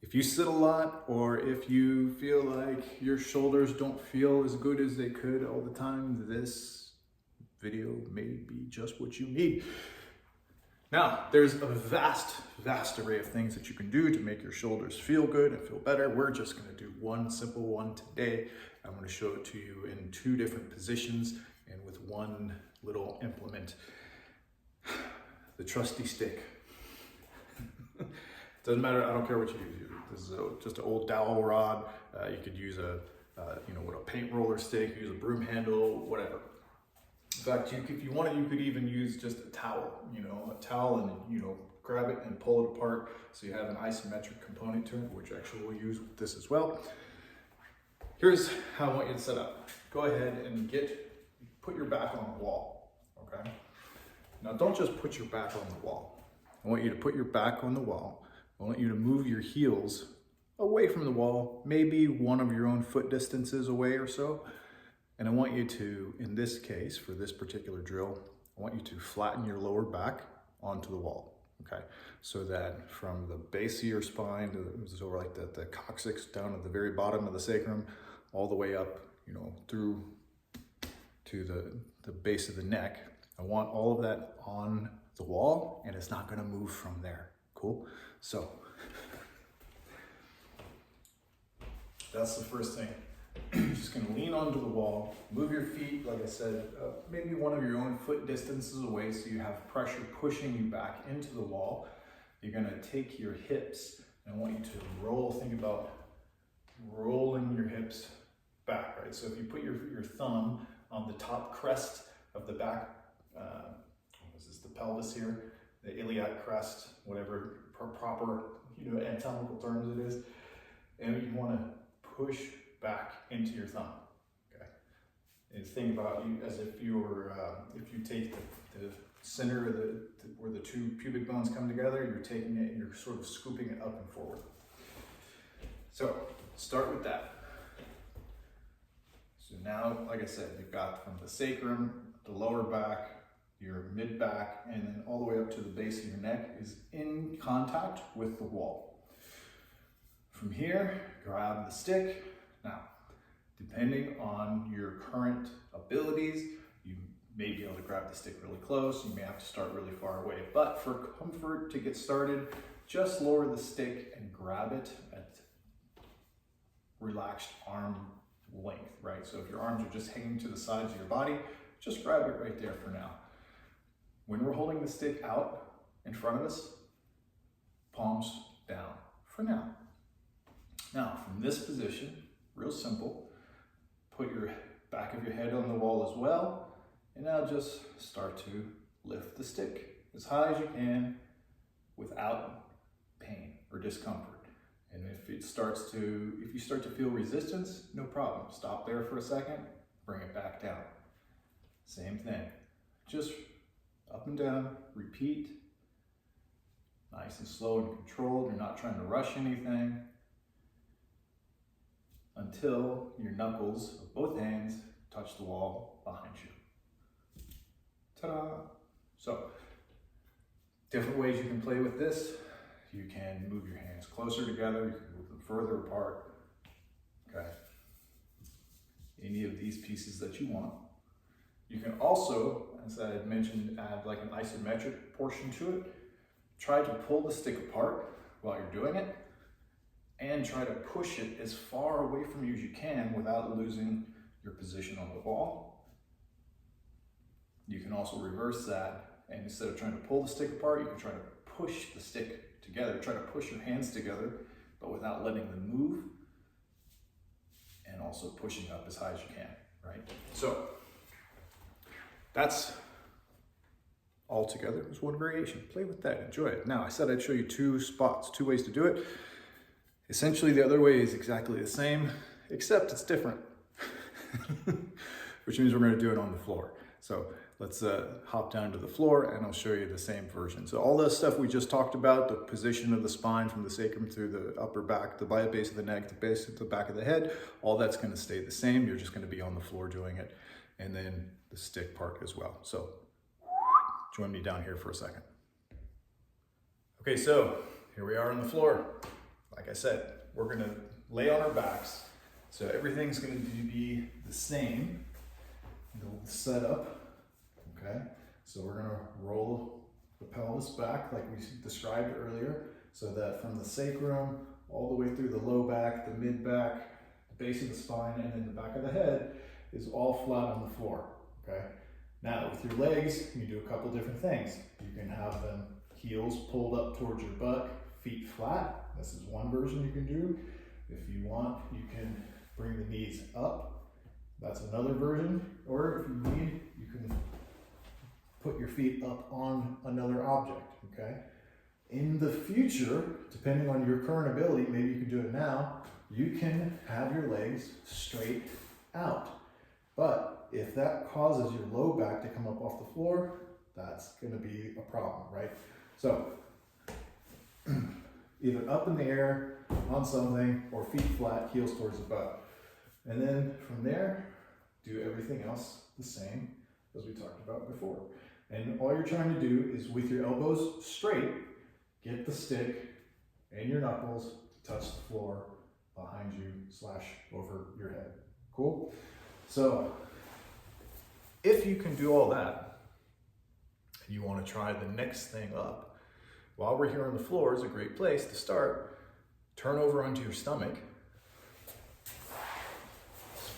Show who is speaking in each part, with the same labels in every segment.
Speaker 1: If you sit a lot, or if you feel like your shoulders don't feel as good as they could all the time, this video may be just what you need. Now, there's a vast array of things that you can do to make your shoulders feel good and feel better. We're just gonna do one simple one today. I'm gonna show it to you in 2 different positions and with one little implement. The trusty stick. Doesn't matter, I don't care what you use. This is just an old dowel rod. You could use a paint roller stick, use a broom handle, whatever. In fact, if you want to, you could even use just a towel, and grab it and pull it apart so you have an isometric component to it, which actually we'll use with this as well. Here's how I want you to set up. Go ahead and put your back on the wall, okay? Now don't just put your back on the wall. I want you to put your back on the wall. I want you to move your heels away from the wall, maybe one of your own foot distances away or so. And I want you to, in this case, for this particular drill, I want you to flatten your lower back onto the wall, okay? So that from the base of your spine, so like the coccyx down at the very bottom of the sacrum, all the way up, through to the base of the neck, I want all of that on the wall, and it's not gonna move from there, cool? So, that's the first thing. You're just gonna lean onto the wall, move your feet, like I said, maybe one of your own foot distances away so you have pressure pushing you back into the wall. You're gonna take your hips, and I want you to roll, think about rolling your hips back, right? So if you put your thumb on the top crest of the back, the pelvis here, the iliac crest, whatever proper, anatomical terms it is, and you wanna push back into your thumb, okay? And think about you as if you were, if you take the center of where the 2 pubic bones come together, you're taking it and you're sort of scooping it up and forward. So start with that. So now, like I said, you've got from the sacrum, the lower back, your mid back, and then all the way up to the base of your neck is in contact with the wall. From here, grab the stick. Now, depending on your current abilities, you may be able to grab the stick really close, you may have to start really far away, but for comfort to get started, just lower the stick and grab it at relaxed arm length, right? So if your arms are just hanging to the sides of your body, just grab it right there for now. When we're holding the stick out in front of us, palms down for now. Now, from this position, real simple, put your back of your head on the wall as well, and now just start to lift the stick as high as you can without pain or discomfort. And if you start to feel resistance, no problem. Stop there for a second, bring it back down. Same thing, just up and down, repeat, nice and slow and controlled. You're not trying to rush anything until your knuckles of both hands touch the wall behind you. Ta-da! So, different ways you can play with this. You can move your hands closer together, you can move them further apart, okay? Any of these pieces that you want. You can also, as I had mentioned, add like an isometric portion to it. Try to pull the stick apart while you're doing it, and try to push it as far away from you as you can without losing your position on the wall. You can also reverse that, and instead of trying to pull the stick apart, you can try to push the stick together. Try to push your hands together, but without letting them move, and also pushing up as high as you can, right? So that's all together. It's one variation. Play with that, enjoy it. Now, I said I'd show you 2 spots, 2 ways to do it. Essentially, the other way is exactly the same, except it's different, which means we're gonna do it on the floor. So let's hop down to the floor and I'll show you the same version. So all the stuff we just talked about, the position of the spine from the sacrum through the upper back, the base of the neck, the base of the back of the head, all that's gonna stay the same. You're just gonna be on the floor doing it. And then the stick part as well. So join me down here for a second. Okay, so here we are on the floor. like I said, we're gonna lay on our backs. So everything's gonna be the same, the setup, okay? So we're gonna roll the pelvis back like we described earlier, so that from the sacrum all the way through the low back, the mid back, the base of the spine, and then the back of the head is all flat on the floor, okay? Now with your legs, you do a couple different things. You can have them heels pulled up towards your butt, feet flat. This is one version you can do. If you want, you can bring the knees up. That's another version. Or if you need, you can put your feet up on another object, okay? In the future, depending on your current ability, maybe you can do it now, you can have your legs straight out. But if that causes your low back to come up off the floor, that's gonna be a problem, right? So, either up in the air, on something, or feet flat, heels towards the butt. And then from there, do everything else the same as we talked about before. And all you're trying to do is with your elbows straight, get the stick and your knuckles to touch the floor behind you / over your head. Cool? So, if you can do all that, and you want to try the next thing up, while we're here on the floor is a great place to start. Turn over onto your stomach.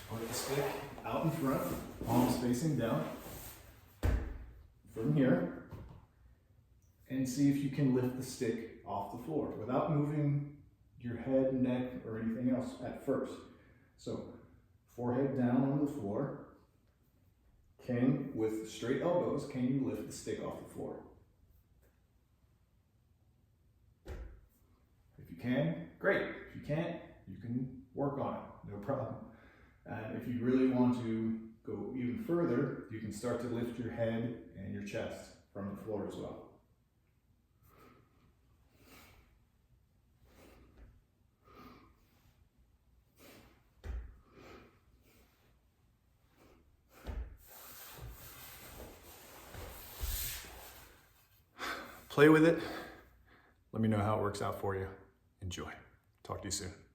Speaker 1: Put the stick out in front, palms facing down. From here, and see if you can lift the stick off the floor without moving your head, neck, or anything else at first. So, forehead down on the floor. With straight elbows, can you lift the stick off the floor? If you can, great. If you can't, you can work on it, no problem. And if you really want to go even further, you can start to lift your head and your chest from the floor as well. Play with it. Let me know how it works out for you. Enjoy. Talk to you soon.